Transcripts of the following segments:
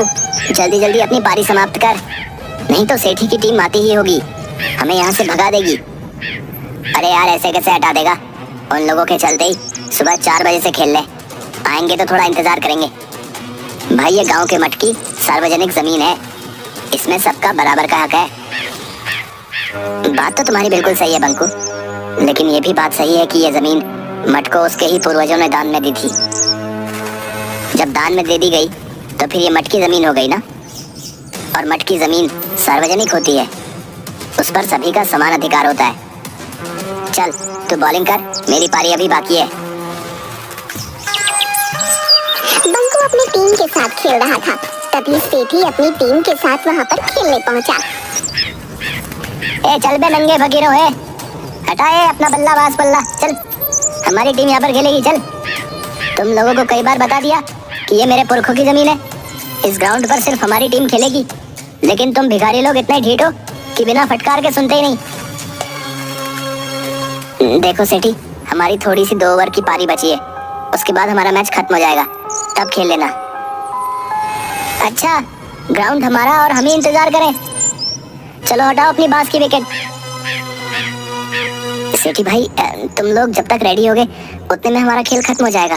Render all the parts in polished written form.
बंकू, जल्दी जल्दी अपनी पारी समाप्त कर, नहीं तो सेठी की टीम आती ही होगी, हमें यहाँ से भगा देगी। अरे यार ऐसे कैसे हटा देगा, उन लोगों के चलते ही सुबह 4 बजे से खेल ले, आएंगे तो थोड़ा इंतजार करेंगे। भाई ये गांव के मठ की सार्वजनिक जमीन है, इसमें सबका बराबर का हक है। बात तो तुम्हारी बिल्कुल सही है बंकू, लेकिन ये भी बात सही है कि ये जमीन मठ को उसके ही पूर्वजों ने दान में दी थी। जब दान में दे दी गई तो फिर ये मठ की जमीन हो गई ना, और मठ की जमीन सार्वजनिक होती है, उस पर सभी का समान अधिकार होता है। चल तू बॉलिंग कर, मेरी पारी अभी बाकी है। बंकू अपनी टीम के साथ खेल रहा था, तभी सेठी अपनी टीम के साथ वहां पर खेलने पहुंचा। ए चल बे नंगे फकीरों, है हटाए अपना बल्ला बास बल्ला, चल हमारी टीम यहाँ पर खेलेगी। चल, तुम लोगों को कई बार बता दिया कि ये मेरे पुरखों की जमीन है, इस ग्राउंड पर सिर्फ हमारी टीम खेलेगी, लेकिन तुम भिखारी लोग इतने ढीठ हो कि बिना फटकार के सुनते ही नहीं। देखो सेठी, हमारी थोड़ी सी 2 ओवर की पारी बची है, उसके बाद हमारा मैच खत्म हो जाएगा, तब खेल लेना। अच्छा, ग्राउंड हमारा और हम ही इंतजार करें? चलो हटाओ अपनी बास की विकेट। सेठी भाई, तुम लोग जब तक रेडी होगे उतने में हमारा खेल खत्म हो जाएगा।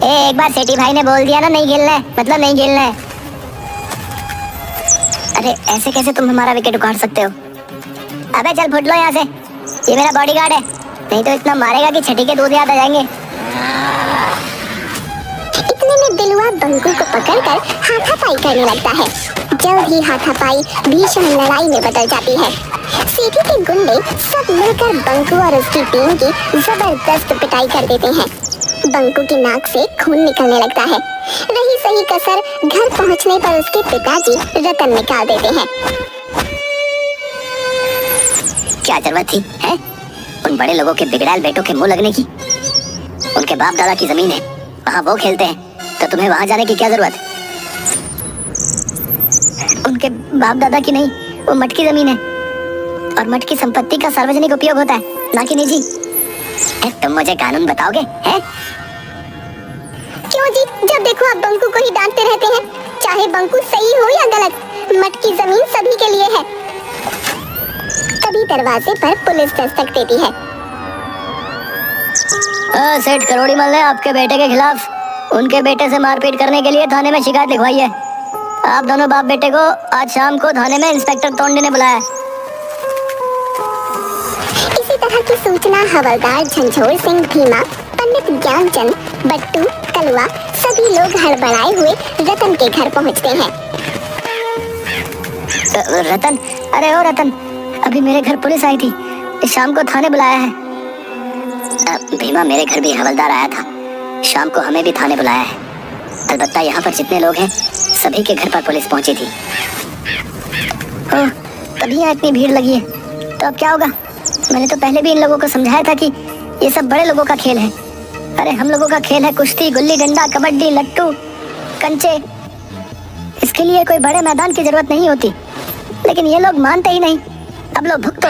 एक बार सेठी भाई ने बोल दिया ना नहीं खेलना है, मतलब नहीं खेलना है। अरे ऐसे कैसे तुम हमारा विकेट उखाड़ सकते हो? अबे चल फुट लो यहाँ से, ये मेरा बॉडीगार्ड है, नहीं तो इतना मारेगा कि छठी के दूध याद आ जाएंगे। इतने में दिलवा बंकू को पकड़कर हाथापाई करने लगता है। जल्द ही हाथापाई भीषण लड़ाई में बदल जाती है। सेठी के गुंडे सब मिलकर बंकू और उसकी टीम की जबरदस्त पिटाई कर देते हैं। बंकू की नाक से खून निकलने लगता है। रही सही कसर घर पहुंचने पर उसके पिताजी रतन निकाल देते हैं। क्या जरूरत थी है उन बड़े लोगों के बिगड़ैल बेटों के मुंह लगने की? उनके बाप दादा की जमीन है, वहाँ वो खेलते हैं, तो तुम्हें वहाँ जाने की क्या जरूरत? उनके बाप दादा की नहीं, वो मठ की जमीन है, और मठ की संपत्ति का सार्वजनिक उपयोग होता है, ना कि निजी। तुम मुझे कानून बताओगे हैं? क्यों जी, जब देखो आप बंकू को ही डांटते रहते हैं, चाहे बंकू सही हो या गलत, मठ की जमीन सभी के लिए है। तभी दरवाजे पर पुलिस दस्तक देती है। सेठ करोड़ीमल ने आपके बेटे के खिलाफ उनके बेटे से मारपीट करने के लिए थाने में शिकायत लिखवाई है। आप दोनों बाप बेटे को आज शाम को थाने में इंस्पेक्टर तोंडे ने बुलाया है। इसी तरह की सूचना हवलदार झंझोर सिंह भीमा, पंडित ज्ञानचंद, बट्टू, कलवा सभी लोग हड़बड़ाए हुए रतन के घर पहुंचते हैं। रतन, अरे ओ रतन, अभी मेरे घर पुलिस आई थी, शाम को थाने बुलाया है। भीमा, मेरे घर भी हवलदार आया था, शाम को हमें भी थाने बुलाया है। अलबत्ता यहाँ पर जितने लोग हैं सभी के घर पर पुलिस पहुंची थी। तभी यहाँ इतनी भीड़ लगी है, तो अब क्या होगा? मैंने तो पहले भी इन लोगों को समझाया था कि ये सब बड़े लोगों का खेल है। अरे हम लोगों का खेल है कुश्ती, गुल्ली डंडा, कबड्डी, लट्टू, कंचे। इसके लिए कोई बड़े मैदान की जरूरत नहीं होती, लेकिन ये लोग मानते ही नहीं। अब लो भुगतो।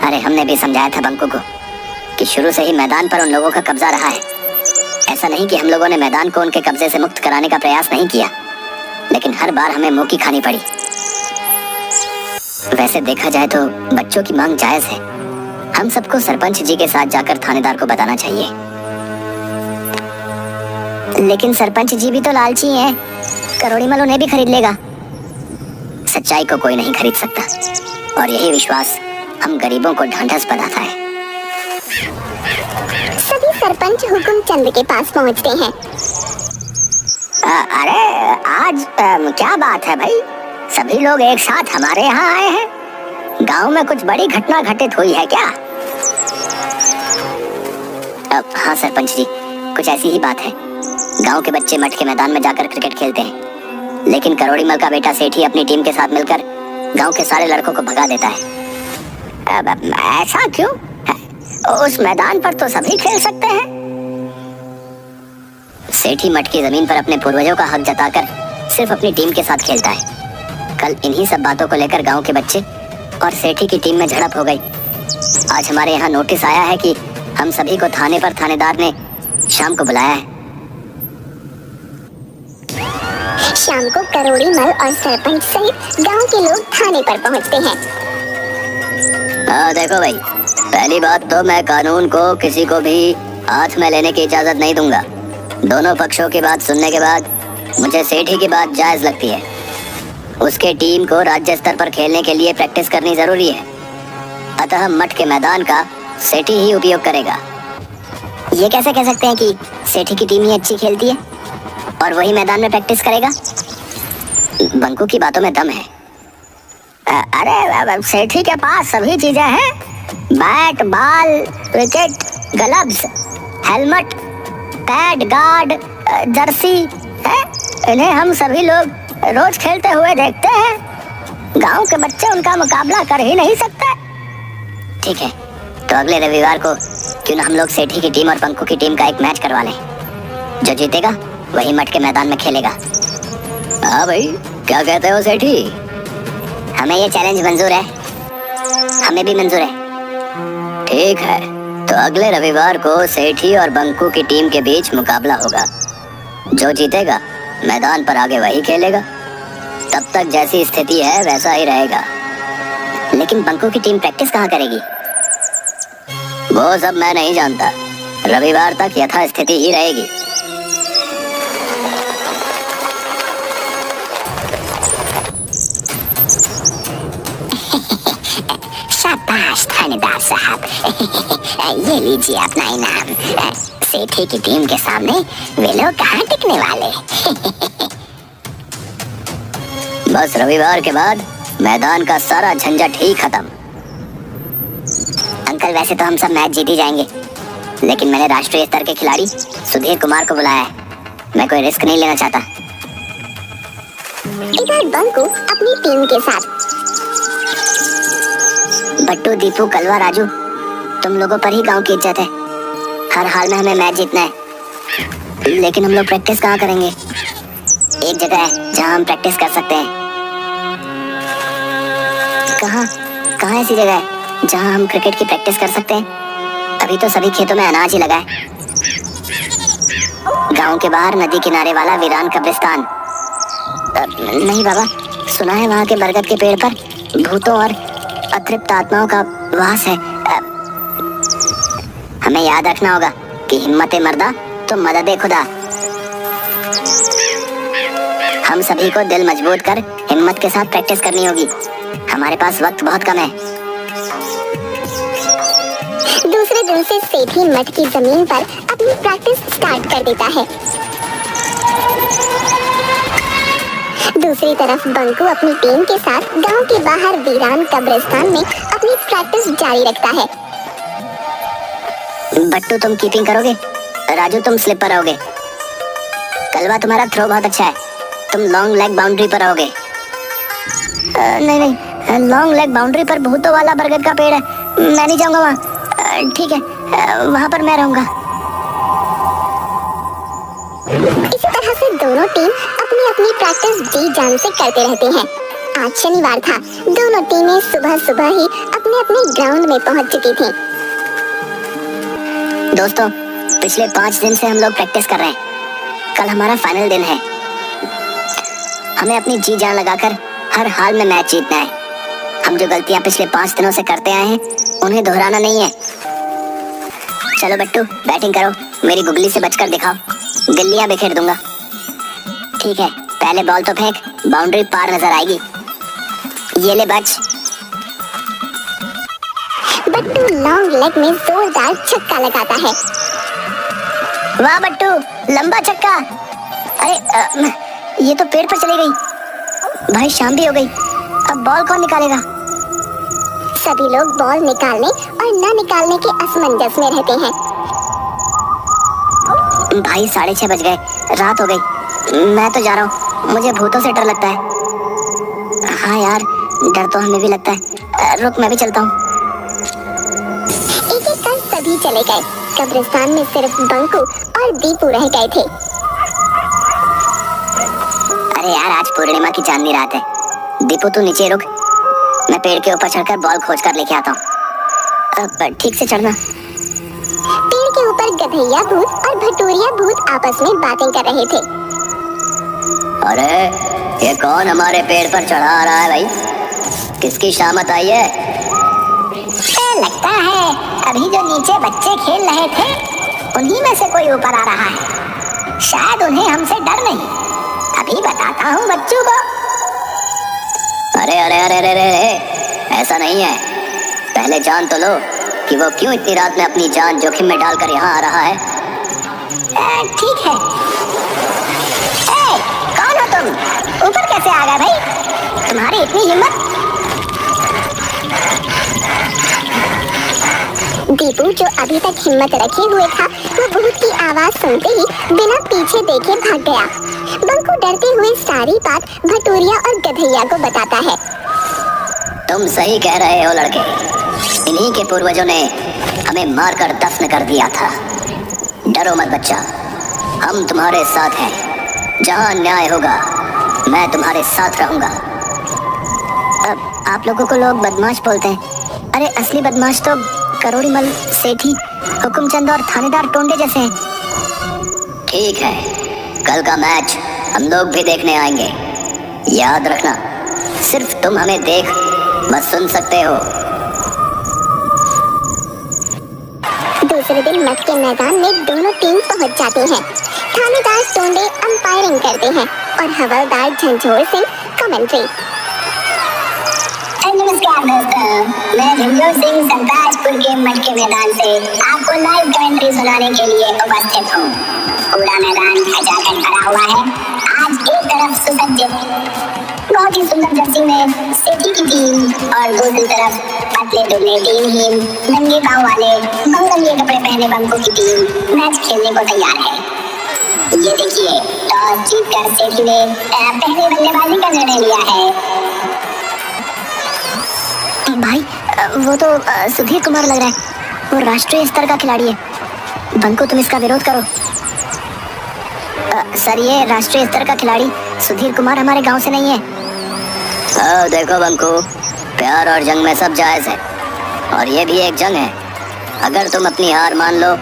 अरे हमने भी समझाया था बंकू को कि शुरू से ही मैदान पर उन लोगों का कब्जा रहा है। ऐसा नहीं कि हम लोगों ने मैदान को उनके कब्जे से मुक्त कराने का प्रयास नहीं किया, लेकिन हर बार हमें मुंह की खानी पड़ी। वैसे देखा जाए तो बच्चों की मांग जायज है, हम सबको सरपंच जी के साथ जाकर थानेदार को बताना चाहिए। लेकिन सरपंच जी भी तो लालची हैं, करोड़ीमल उन्हें भी खरीद लेगा। सच्चाई को कोई नहीं खरीद सकता, और यही विश्वास हम गरीबों को ढांढस बनाता है। सभी सरपंच हुकुमचंद के पास पहुंचते हैं। अरे आज क्या बात है भाई, सभी लोग एक साथ हमारे यहाँ आए हैं? गांव में कुछ बड़ी घटना घटित हुई है क्या? हाँ सरपंच जी, कुछ ऐसी ही बात है। गांव के बच्चे मठ के मैदान में जाकर क्रिकेट खेलते हैं, लेकिन करोड़ीमल का बेटा सेठी अपनी टीम के साथ मिलकर गांव के सारे लड़कों को भगा देता है। ऐसा क्यों? उस मैदान पर तो सभी खेल सकते हैं। सेठी मठ की जमीन पर अपने पूर्वजों का हक जताकर सिर्फ अपनी टीम के साथ खेलता है। कल इन्हीं सब बातों को लेकर गांव के बच्चे और सेठी की टीम में झड़प हो गई। आज हमारे यहाँ नोटिस आया है कि हम सभी को थाने पर थानेदार ने शाम को बुलाया है। शाम को करोड़ी मल और सरपंच सहित गांव के लोग थाने पर पहुंचते हैं। हाँ देखो भाई, पहली बात तो मैं कानून को किसी को भी हाथ में लेने की इजाजत नहीं दूंगा। दोनों पक्षों की बात सुनने के बाद मुझे सेठी की बात जायज लगती है। उसके टीम को राज्य स्तर पर खेलने के लिए प्रैक्टिस करनी जरूरी है, अतः मठ के मैदान का सेठी ही उपयोग करेगा। ये कैसे कह सकते हैं कि सेठी की टीम ही अच्छी खेलती है और वही मैदान में प्रैक्टिस करेगा? बंकू की बातों में दम है। अरे सेठी के पास सभी चीजें हैं, bat, ball, wicket, gloves, helmet, pad, guard, Jersey है। इन्हें हम सभी लोग रोज खेलते हुए देखते हैं। गांव के बच्चे उनका मुकाबला कर ही नहीं सकते। ठीक है, तो अगले रविवार को क्यों ना हम लोग सेठी की टीम और बंकू की टीम का एक मैच करवा लें। जो जीतेगा वही मठ के मैदान में खेलेगा। हाँ भाई, क्या कहते हो सेठी? हमें ये चैलेंज मंजूर है। हमें भी मंजूर है। ठीक है, तो अगले रविवार को सेठी और बंकू की टीम के बीच मुकाबला होगा। जो जीतेगा मैदान पर आगे वही खेलेगा। तब तक जैसी स्थिति है वैसा ही रहेगा। लेकिन बंकू की टीम प्रैक्टिस कहाँ करेगी? वो सब मैं नहीं जानता। रविवार तक यथास्थिति ही रहेगी। शाबाश थानेदार साहब। ये लीजिए अपना इनाम। सेठी की टीम के सामने वे लोग कहाँ टिकने वाले। बस रविवार के बाद मैदान का सारा झंझट ही खत्म। अंकल, वैसे तो हम सब मैच जीत ही जाएंगे, लेकिन मैंने राष्ट्रीय स्तर के खिलाड़ी सुधीर कुमार को बुलाया है। मैं कोई रिस्क नहीं लेना चाहता। इधर बंकू अपनी टीम के साथ। बट्टू, दीपू, कलवा, राजू, तुम लोगों पर ही गांव की इज्जत है। हर हाल में हमें मैच जीतना है। लेकिन हम लोग प्रैक्टिस कहाँ करेंगे? एक जगह है जहाँ हम प्रैक्टिस कर सकते हैं। कहाँ कहाँ ऐसी जगह है जहाँ हम क्रिकेट की प्रैक्टिस कर सकते हैं? अभी तो सभी खेतों में अनाज ही लगा है। गांव के बाहर नदी किनारे वाला वीरान कब्रिस्तान। नहीं बाबा, सुना है वहाँ के बरगद के पेड़ पर भूतों और अतृप्त आत्माओं का वास है। हमें याद रखना होगा कि हिम्मत मर्दा तो मदद खुदा। हम सभी को दिल मजबूत कर हिम्मत के साथ प्रैक्टिस करनी होगी। हमारे पास वक्त बहुत कम है। दूसरे दिन से सेठी मठ की जमीन पर अपनी प्रैक्टिस स्टार्ट कर देता है। दूसरी तरफ बंकू अपनी टीम के साथ गांव के बाहर वीरान कब्रिस्तान में अपनी प्रैक्टिस जारी रखता है। बट्टू, तुम कीपिंग करोगे। राजू, तुम स्लिप पर रहोगे। कलवा, तुम्हारा थ्रो बहुत अच्छा है, तुम लॉन्ग लेग बाउंड्री पर रहोगे। नहीं, लॉन्ग लेग बाउंड्री पर भूतों वाला बरगद का पेड़ है, मैं नहीं जाऊंगा वहाँ। ठीक है, वहाँ पर मैं रहूंगा। इसी तरह से दोनों टीम अपनी अपनी प्रैक्टिस जी जान से करते रहते हैं। आज शनिवार था। दोनों टीमें सुबह सुबह ही अपने अपने ग्राउंड में पहुंच चुकी थीं। दोस्तों, पिछले 5 दिन से हम लोग प्रैक्टिस कर रहे हैं। कल हमारा फाइनल दिन है। हमें अपनी जी जान लगाकर हर हाल में मैच जीतना है। हम जो गलतियां पिछले 5 दिनों से करते आए हैं उन्हें दोहराना नहीं है। चलो बट्टू, बैटिंग करो। मेरी गुगली से बचकर दिखाओ, गिल्लियां बिखेर दूंगा। ठीक है, पहले बॉल तो फेंक, बाउंड्री पार नजर आएगी। ये ले बच। बट्टू लॉन्ग लेग में जोरदार छक्का लगाता है। वाह बट्टू, लंबा छक्का। अरे ये तो पेड़ पर चली गई। भाई, शाम भी हो गई, अब बॉल कौन निकालेगा? सभी लोग बॉल निकालने और न निकालने के असमंजस में रहते हैं। भाई, 6:30 बज गए, रात हो गई। मैं तो जा रहा हूँ, मुझे भूतों से डर लगता है। हाँ यार, डर तो हमें भी लगता है। रुक, मैं भी चलता हूँ। एक एक कर सभी चले गए। कब्रिस्तान में सिर्फ बंकू और दीपू रह गए थे। अरे यार, आज पूर्णिमा की चांदनी रात है। दीपू, तू नीचे रुक, मैं पेड़ के ऊपर चढ़कर बॉल खोज कर लेके आता हूँ। ठीक से चढ़ना। पेड़ के ऊपर गधैया भूत और भटूरिया भूत आपस में बातें कर रहे थे। अरे ये कौन हमारे पेड़ पर चढ़ा आ रहा है भाई? किसकी शामत आई है? लगता है अभी जो नीचे बच्चे खेल रहे थे उन्हीं में से कोई ऊपर आ रहा है। शायद उन्हें हमसे डर नहीं। अभी बताता हूँ बच्चों को। अरे अरे अरे अरे अरे, ऐसा नहीं है। पहले जान तो लो कि वो क्यों इतनी रात में अपनी जान जोखिम में डालकर यहाँ आ रहा है। ठीक है। कौन हो तुम? ऊपर कैसे आ गए भाई? तुम्हारी इतनी हिम्मत? दीपू जो अभी तक हिम्मत रखे हुए था वो भूत की आवाज सुनते ही बिना पीछे देखे भाग गया। बंकू डरते हुए सारी बात भटूरिया और गधैया को बताता है। तुम सही कह रहे हो लड़के। इन्हीं के पूर्वजों ने हमें मारकर दफन कर दिया था। डरो मत बच्चा, हम तुम्हारे साथ हैं। जहाँ न्याय होगा मैं तुम्हारे साथ रहूंगा। अब आप लोगों को लोग बदमाश बोलते हैं। अरे असली बदमाश तो करोड़ीमल, सेठी, हुकुमचंद और थानेदार टोंडे जैसे हैं। ठीक है, कल का मैच हम लोग भी देखने आएंगे। याद रखना, सिर्फ तुम हमें देख बस सुन सकते हो। दूसरे दिन मैच के मैदान में दोनों टीम पहुंच जाते हैं। थानेदार टोंडे अंपायरिंग करते हैं और हवलदार झंझोर सिंह कमेंट्री। नमस्कार दोस्तों, मैं झंझोर सिंह संताजपुर के मठ के मैदान से आपको लाइव कमेंट्री सुनाने के लिए उपस्थित हूँ। पूरा मैदान खचाखच भरा हुआ है। आज एक तरफ सुसज्जित बहुत ही सुंदर जर्सी में सेठी की टीम और दूसरी तरफ पतले दुबले टीमहीन नंगे पाँव वाले मंगलिए कपड़े पहने बंकू की टीम मैच खेलने को तैयार है। ये देखिए, टॉस जीतकर सेठी ने पहले बल्लेबाजी का निर्णय लिया है। भाई वो तो सुधीर कुमार लग रहा है। वो राष्ट्रीय स्तर का खिलाड़ी है। बंकू तुम इसका विरोध करो। सर ये राष्ट्रीय स्तर का खिलाड़ी सुधीर कुमार हमारे गांव से नहीं है। देखो बंकू, प्यार और जंग में सब जायज है और ये भी एक जंग है। अगर तुम अपनी हार मान लो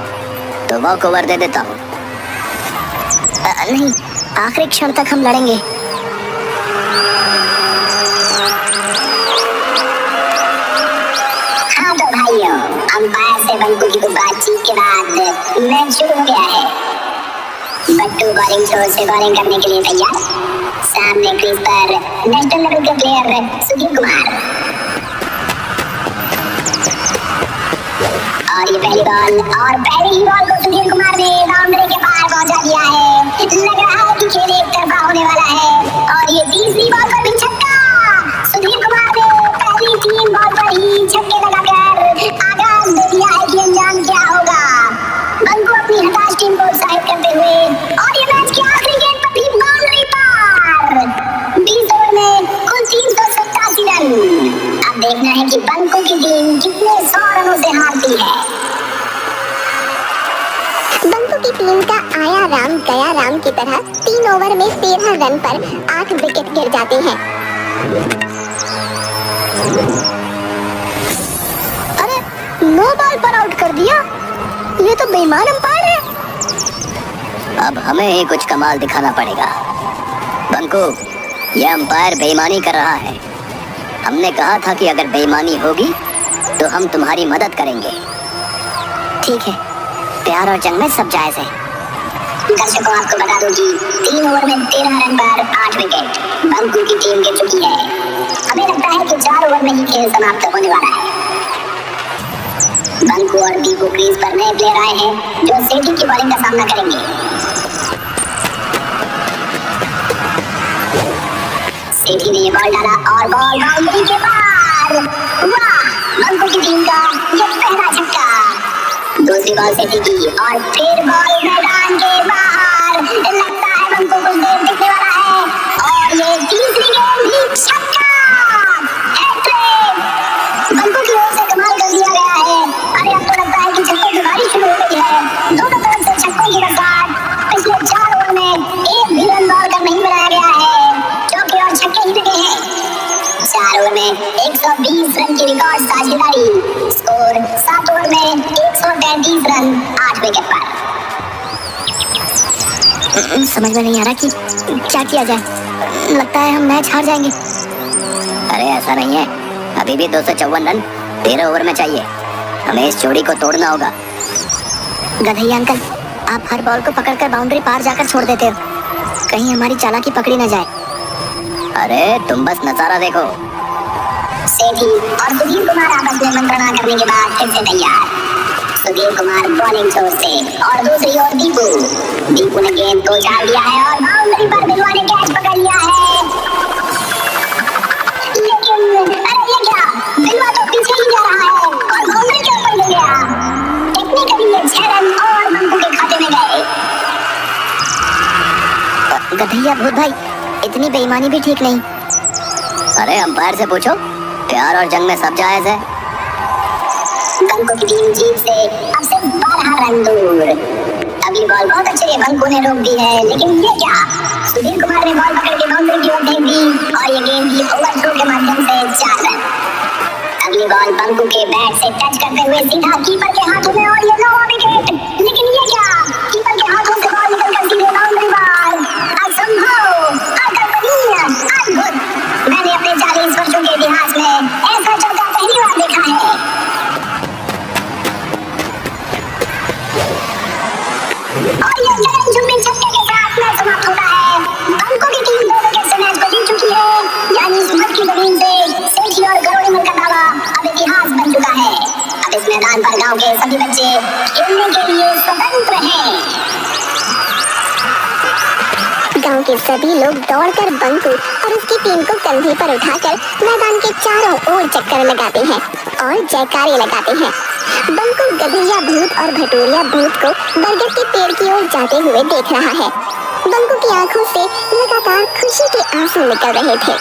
तो वॉक ओवर दे देता हूँ। नहीं, आखिरी क्षण तक हम लड़ेंगे। भाइयों, अंपायर से बंकू की बातचीत के बाद मैच शुरू हो गया है। बट्टू बॉलिंग छोर से बॉलिंग करने के लिए तैयार। सामने क्रीज पर नेशनल लेवल के प्लेयर सुधीर कुमार। और ये पहली बॉल और पहली ही बॉल को सुधीर कुमार ने बाउंड्री के पार पहुंचा दिया है। लग रहा है कि खेल एक तरफा होने वाला है। और ये तीसरी बॉल पर भी छक्का। सुधीर कुमार ने पहली 3 बॉल पर ही छक्के लगाकर आगाज दे दिया है कि अंजाम क्या होगा। बंकू अपनी हताश टीम को उत्साहित करते हुए और ये मैच के आखिरी गेंद पर भी बाउंड्री पार। 20 ओवर में कुल 387 रन। अब देखना है कि बंकू की टीम कितने 100 रनों से हारती है। बंकू की टीम का आया राम गया राम की तरह 3 ओवर में 13 रन पर 8 विकेट गिर जाते हैं। अरे 9 बॉल पर आउट कर दिया। ये तो बेईमान अंपायर है। अब हमें ही कुछ कमाल दिखाना पड़ेगा। बंकू, ये अंपायर बेईमानी कर रहा है। हमने कहा था कि अगर बेईमानी होगी तो हम तुम्हारी मदद करेंगे। ठीक है, प्यार और जंग में सब जायज है। दर्शकों, आपको बता दूं कि 3 ओवर में 13 रन पर 8 विकेट बंकू की टीम गिर चुकी है। हमें लगता है कि 4 ओवर में ही खेल समाप्त होने वाला है। बंकू और दीपू क्रीज पर नए प्लेयर आए हैं जो सेठी की बॉलिंग का सामना करेंगे। सेठी ने ये बॉल डाला और बॉल बाउंड्री के पार। वाह, बंकू की टीम का ये पहला छक्का। दूसरी बॉल सेठी की और फिर बॉल मैदान के बाहर। लगता है बंकू कुछ देर दिखने वाला है और ये तीसरी गेंद भी छक्का। बंकू की ओर से कमाल कर दिया गया है। अरे अब तो लगता है कि छक्कों की बारिश शुरू हो गई है। दोनों तरफ से छक्कों की रफ्तार। पिछले 4 ओवर में एक भी रन दौड़कर नहीं बनाया गया है। चौके और छक्के ही लगे हैं। 4 ओवर में 120 रन की रिकॉर्ड साझेदारी। स्कोर 7 ओवर में 113 33 रन 8 विकेट पर। समझ में नहीं आ रहा कि क्या किया जाए। लगता है हम मैच हार जाएंगे। अरे ऐसा नहीं है, अभी भी 254 रन 13 ओवर में चाहिए। हमें इस जोड़ी को तोड़ना होगा। गधैया अंकल, आप हर बॉल को पकड़कर बाउंड्री पार जाकर छोड़ देते हो, कहीं हमारी चालाकी पकड़ी ना जाए। अरे तुम बस नजारा देखो। सेठी और सुधीर कुमार आपस में मंत्रणा करने के बाद फिर से तैयार। सुधीर कुमार बॉलिंग छोर से और दूसरी ओर दीपू ने गेंद को उछाल दिया है और बाउंड्री पर दिलवा ने कैच पकड़ लिया है। लेकिन अरे ये क्या, दिलवा तो पीछे ही जा रहा है और बाउंड्री के ऊपर गिर गया। टेक्निकली ये 6 रन और बंकू के खाते में गए। गधैया भूत भाई, इतनी बेईमानी भी ठीक नहीं। अरे अंपायर से पूछो, प्यार और जंग में सब जायज है। बंकू की टीम जीत से अब सिर्फ 12 रन दूर। अगली बॉल बहुत अच्छे बंकू ने रोक दी है, लेकिन ये क्या, सुधीर कुमार ने बॉल पकड़ के बाउंड्री की ओर फेंक दी और ये गेंद की ओवरथ्रो के माध्यम से 4 रन। अगली बॉल बंकू के बैट से टच करते हुए सीधा कीपर के हाथों में और ये 9वां विकेट। लेकिन ये क्या, कीपर के हाथों से बॉल निकलकर सीधे बाउंड्री पार। असंभव, अकल्पनीय, अद्भुत। मैंने अपने 40 वर्षों के इतिहास में ऐसा चौका पहली बार देखा है। और ये गगनचुंबी छक्के के साथ मैच समाप्त होता है। बंकू की टीम 2 विकेट से मैच को जीत चुकी है, यानी सुमत की जमीन से सेठी और गरोड़ीमल का दावा अब इतिहास बन चुका है। अब इस मैदान पर गांव के सभी बच्चे खेलने के लिए स्वतंत्र हैं। गांव के सभी लोग दौड़कर बंकू और उसकी टीम को कंधे पर उठाकर मैदान के चारों ओर चक्कर लगाते हैं और जयकारे लगाते हैं। बंकू गधैया भूत और भटूरिया भूत को बरगद के पेड़ की ओर जाते हुए देख रहा है। बंकू की आंखों से लगातार खुशी के आंसू निकल रहे थे।